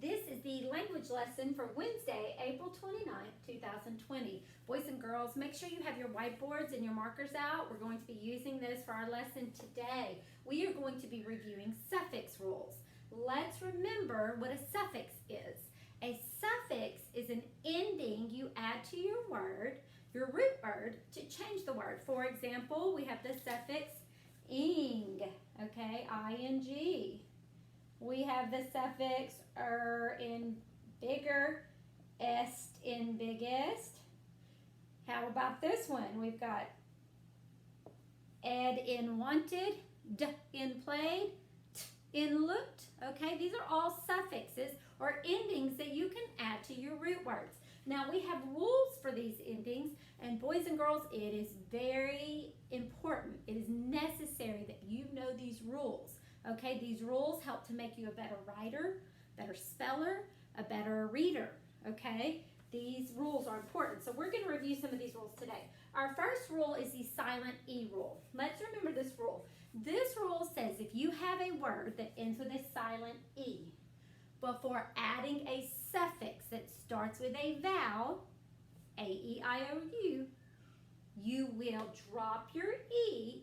This is the language lesson for Wednesday, April 29th, 2020. Boys and girls, make sure you have your whiteboards and your markers out. We're going to be using this for our lesson today. We are going to be reviewing suffix rules. Let's remember what a suffix is. A suffix is an ending you add to your word, your root word, to change the word. For example, we have the suffix ing, okay, ing. We have the suffix in bigger, est in biggest. How about this one? We've got ed in wanted, d in played, t in looked. Okay, these are all suffixes or endings that you can add to your root words. Now we have rules for these endings, and boys and girls, it is very important. It is necessary that you know these rules. Okay, these rules help to make you a better writer, better speller, a better reader. Okay, these rules are important. So we're going to review some of these rules today. Our first rule is the silent E rule. Let's remember this rule. This rule says if you have a word that ends with a silent E, before adding a suffix that starts with a vowel, A-E-I-O-U, you will drop your E,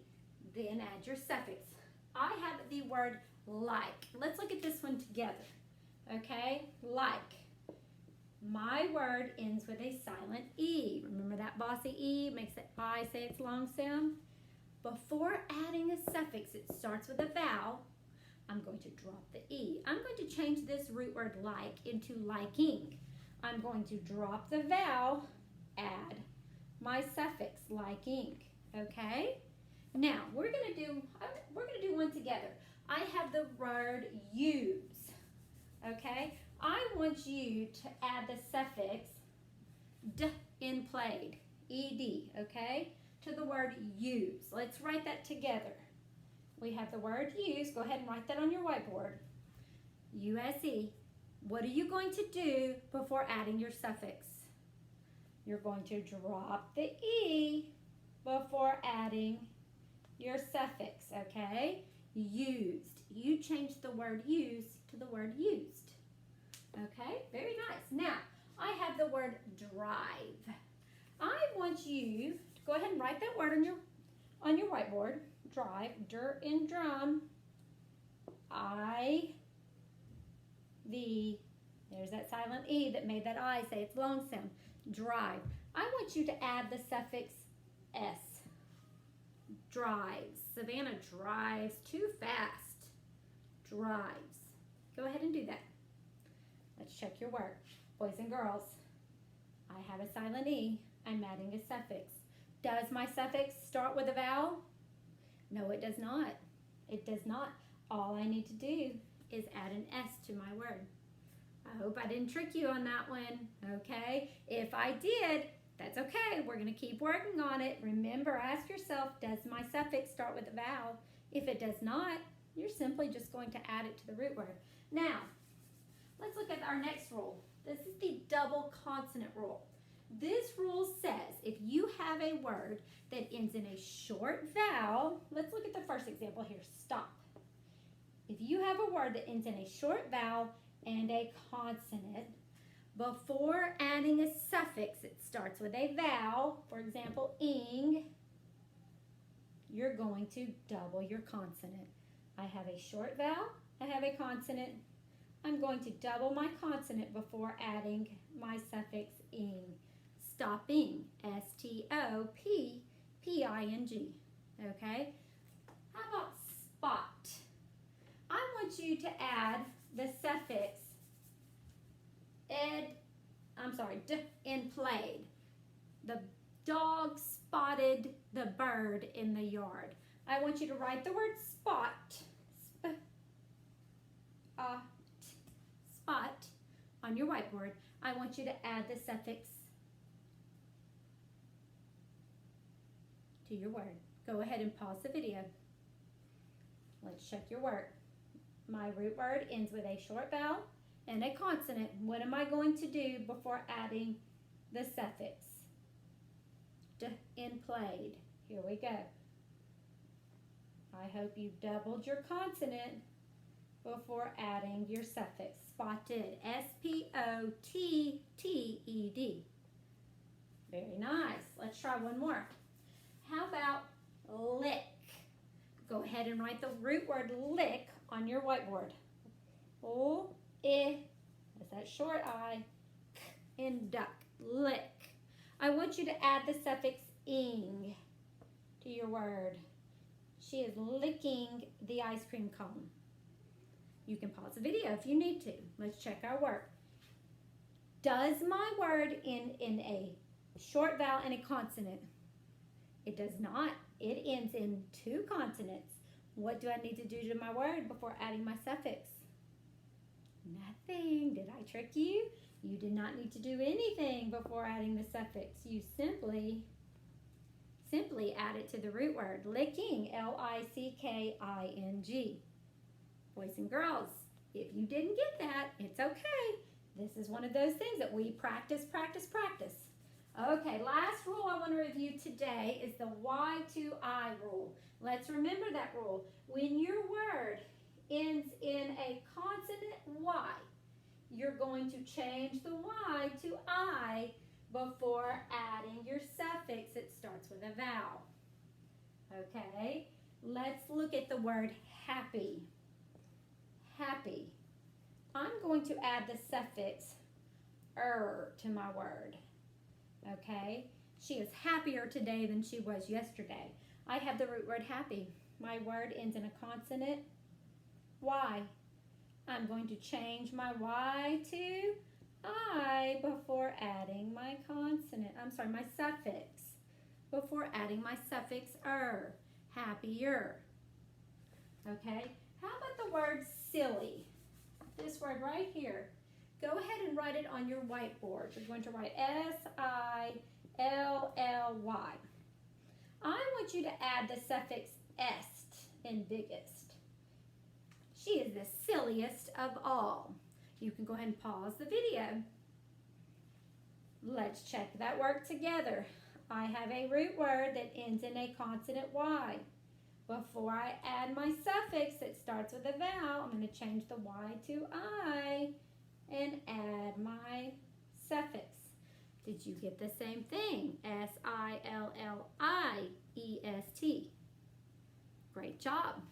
then add your suffix. I have the word like. Let's look at this one together. Okay, like. My word ends with a silent E. Remember that bossy E makes the I say its long sound? Before adding a suffix, it starts with a vowel. I'm going to drop the E. I'm going to change this root word like into liking. I'm going to drop the vowel, add my suffix, liking. Okay? Now, we're going to do one together. I have the word use. Okay? I want you to add the suffix d in played, ed, okay, to the word use. Let's write that together. We have the word use. Go ahead and write that on your whiteboard. U-S-E. What are you going to do before adding your suffix? You're going to drop the E before adding your suffix, okay? Used. You changed the word use to the word used. Okay, very nice. Now, I have the word drive. I want you to go ahead and write that word on your whiteboard. Drive, dir in drum, there's that silent E that made that I say its long sound. Drive. I want you to add the suffix S. Drives. Savannah drives too fast. Drives. Go ahead and do that. Let's check your work. Boys and girls, I have a silent E. I'm adding a suffix. Does my suffix start with a vowel? No, it does not. It does not. All I need to do is add an S to my word. I hope I didn't trick you on that one, okay? If I did, that's okay. We're going to keep working on it. Remember, ask yourself, does my suffix start with a vowel? If it does not, you're simply just going to add it to the root word. Now, let's look at our next rule. This is the double consonant rule. This rule says if you have a word that ends in a short vowel, let's look at the first example here, stop. If you have a word that ends in a short vowel and a consonant, before adding a suffix, it starts with a vowel, for example, ing, you're going to double your consonant. I have a short vowel, I have a consonant, I'm going to double my consonant before adding my suffix ing. Stopping, S-T-O-P-P-I-N-G, okay? How about spot? I want you to add the suffix d in played. The dog spotted the bird in the yard. I want you to write the word spot, spot, on your whiteboard. I want you to add the suffix to your word. Go ahead and pause the video. Let's check your work. My root word ends with a short vowel and a consonant. What am I going to do before adding the suffix? D in played. Here we go. I hope you've doubled your consonant before adding your suffix. Spotted. S-P-O-T-T-E-D. Very nice. Let's try one more. How about lick? Go ahead and write the root word lick on your whiteboard. O-I, that's that short I, k, and duck. Lick. I want you to add the suffix ing to your word. She is licking the ice cream cone. You can pause the video if you need to. Let's check our work. Does my word end in a short vowel and a consonant? It does not. It ends in two consonants. What do I need to do to my word before adding my suffix? Nothing. Did I trick you? You did not need to do anything before adding the suffix. You simply add it to the root word. Licking, L-I-C-K-I-N-G. Boys and girls, if you didn't get that, it's okay. This is one of those things that we practice, practice, practice. Okay, last rule I want to review today is the Y to I rule. Let's remember that rule. When your word ends in a consonant Y, you're going to change the Y to I before adding your suffix that starts with a vowel. Okay, let's look at the word happy. Happy. I'm going to add the suffix to my word. Okay, she is happier today than she was yesterday. I have the root word happy. My word ends in a consonant Y. I'm going to change my Y to I before adding my my suffix. Before adding my suffix happier. Okay, how about the word silly? This word right here. Go ahead and write it on your whiteboard. You're going to write S-I-L-L-Y. I want you to add the suffix est in biggest. She is the silliest of all. You can go ahead and pause the video. Let's check that work together. I have a root word that ends in a consonant Y. Before I add my suffix that starts with a vowel, I'm going to change the Y to I and add my suffix. Did you get the same thing? S-I-L-L-I-E-S-T. Great job.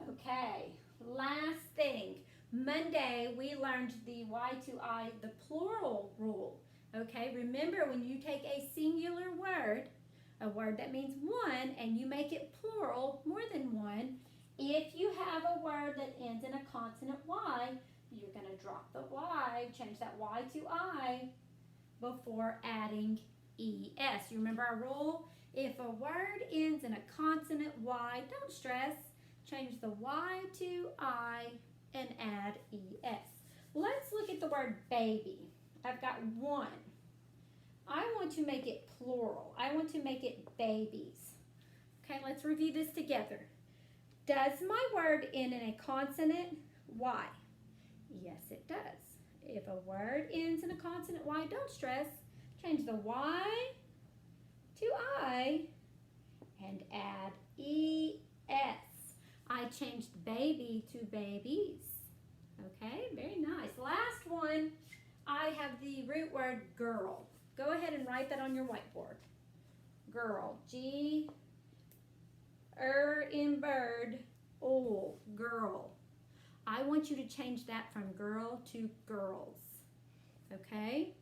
Okay, last thing. Monday, we learned the Y to I, the plural rule. Okay, remember when you take a singular word, a word that means one, and you make it plural, more than one, if you have a word that ends in a consonant Y, you're going to drop the Y, change that Y to I before adding ES. You remember our rule? If a word ends in a consonant Y, don't stress. Change the Y to I and add ES. Let's look at the word baby. I've got one. I want to make it plural. I want to make it babies. Okay, let's review this together. Does my word end in a consonant Y? Yes, it does. If a word ends in a consonant Y, don't stress. Change the Y to I and add ES. I changed baby to babies. Okay, very nice. Last one, I have the root word girl. Go ahead and write that on your whiteboard. Girl, G, in bird, O, girl. I want you to change that from girl to girls. Okay?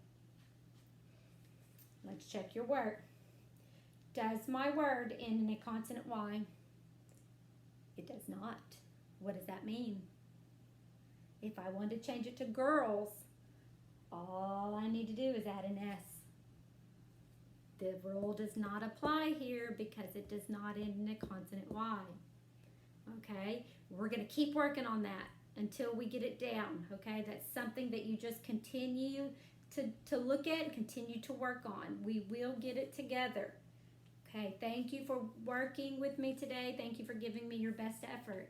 Let's check your work. Does my word end in a consonant Y? It does not. What does that mean? If I want to change it to girls, all I need to do is add an S. The rule does not apply here because it does not end in a consonant Y. Okay? We're going to keep working on that until we get it down. Okay? That's something that you just continue to look at and continue to work on. We will get it together. Okay? Thank you for working with me today. Thank you for giving me your best effort.